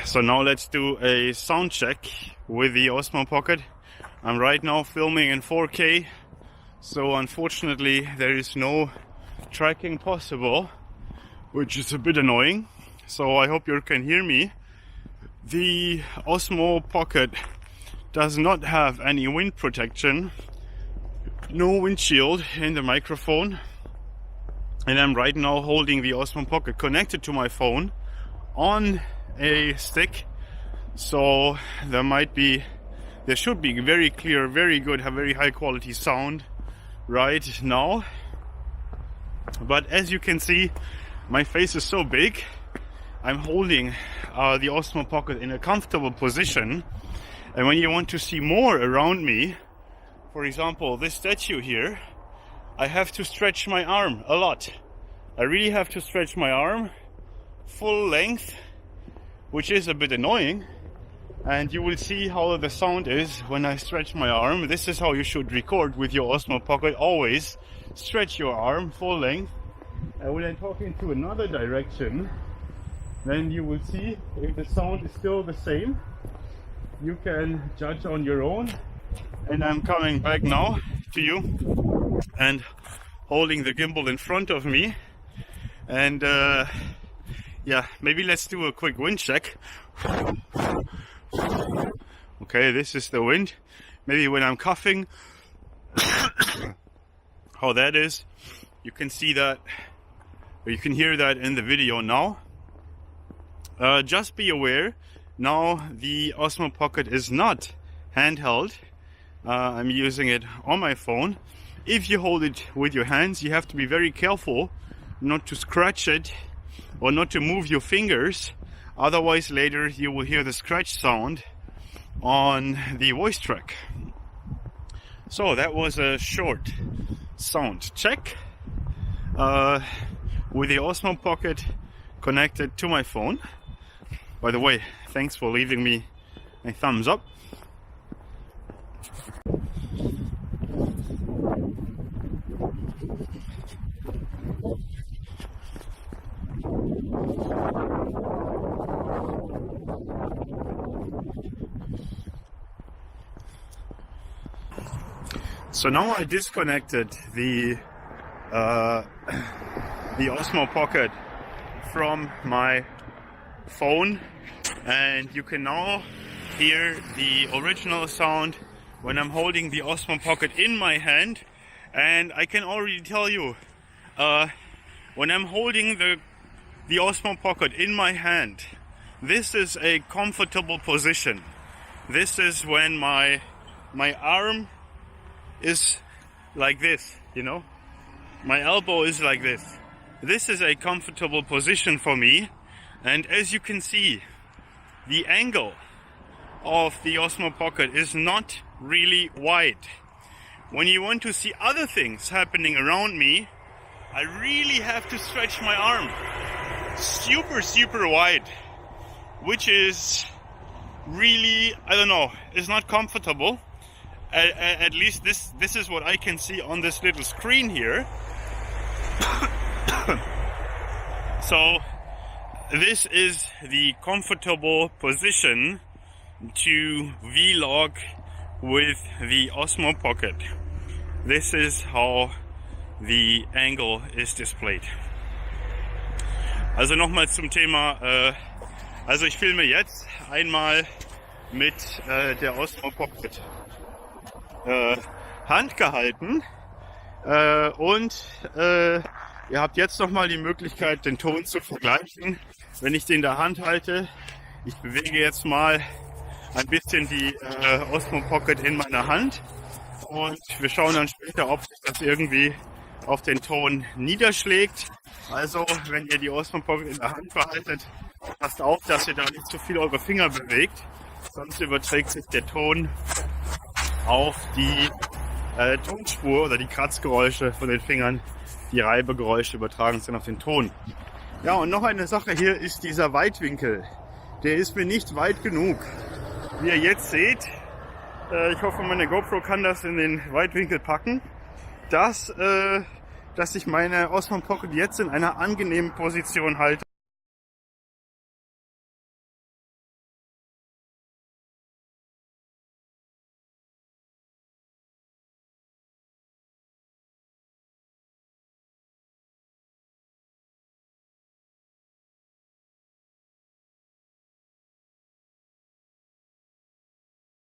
So now let's do a sound check with the Osmo Pocket. I'm right now filming in 4K, so unfortunately there is no tracking possible, which is a bit annoying. So I hope you can hear me. The Osmo Pocket does not have any wind protection, no windshield in the microphone, and I'm right now holding the Osmo Pocket connected to my phone on a stick, so there should be very clear, very good, very high quality sound right now. But as you can see, my face is so big, I'm holding the Osmo Pocket in a comfortable position, and when you want to see more around me, for example this statue here, I have to stretch my arm a lot. I really have to stretch my arm full length, which is a bit annoying, and you will see how the sound is when I stretch my arm. This is how you should record with your Osmo Pocket. Always stretch your arm full length, and when I talk into another direction, then you will see if the sound is still the same. You can judge on your own. And I'm coming back now to you and holding the gimbal in front of me, and yeah, maybe let's do a quick wind check. Okay, this is the wind. Maybe when I'm coughing, how that is, you can see that, or you can hear that in the video now. Just be aware, now the Osmo Pocket is not handheld. I'm using it on my phone. If you hold it with your hands, you have to be very careful not to scratch it or not to move your fingers. Otherwise later you will hear the scratch sound on the voice track. So that was a short sound check with the Osmo Pocket connected to my phone. By the way, thanks for leaving me a thumbs up. So now I disconnected the Osmo Pocket from my phone, and you can now hear the original sound when I'm holding the Osmo Pocket in my hand. And I can already tell you, when I'm holding the Osmo Pocket in my hand, this is a comfortable position. This is when my arm is like this, you know, my elbow is like this. This is a comfortable position for me, and as you can see, the angle of the Osmo Pocket is not really wide. When you want to see other things happening around me, I really have to stretch my arm super wide, which is really, I don't know, it's not comfortable. At least this is what I can see on this little screen here. So this is the comfortable position to vlog with the Osmo Pocket. This is how the angle is displayed. Also nochmal zum Thema, also ich filme jetzt einmal mit der Osmo Pocket handgehalten, und ihr habt jetzt nochmal die Möglichkeit, den Ton zu vergleichen, wenn ich den in der Hand halte. Ich bewege jetzt mal ein bisschen die Osmo Pocket in meiner Hand, und wir schauen dann später, ob sich das irgendwie auf den Ton niederschlägt. Also wenn ihr die Osmo Pocket in der Hand behaltet, passt auf, dass ihr da nicht zu viel eure Finger bewegt, sonst überträgt sich der Ton auf die Tonspur oder die Kratzgeräusche von den Fingern. Die Reibegeräusche übertragen sich dann auf den Ton. Ja, und noch eine Sache hier ist dieser Weitwinkel. Der ist mir nicht weit genug. Wie ihr jetzt seht, ich hoffe meine GoPro kann das in den Weitwinkel packen, dass ich meine Osmo Pocket jetzt in einer angenehmen Position halte.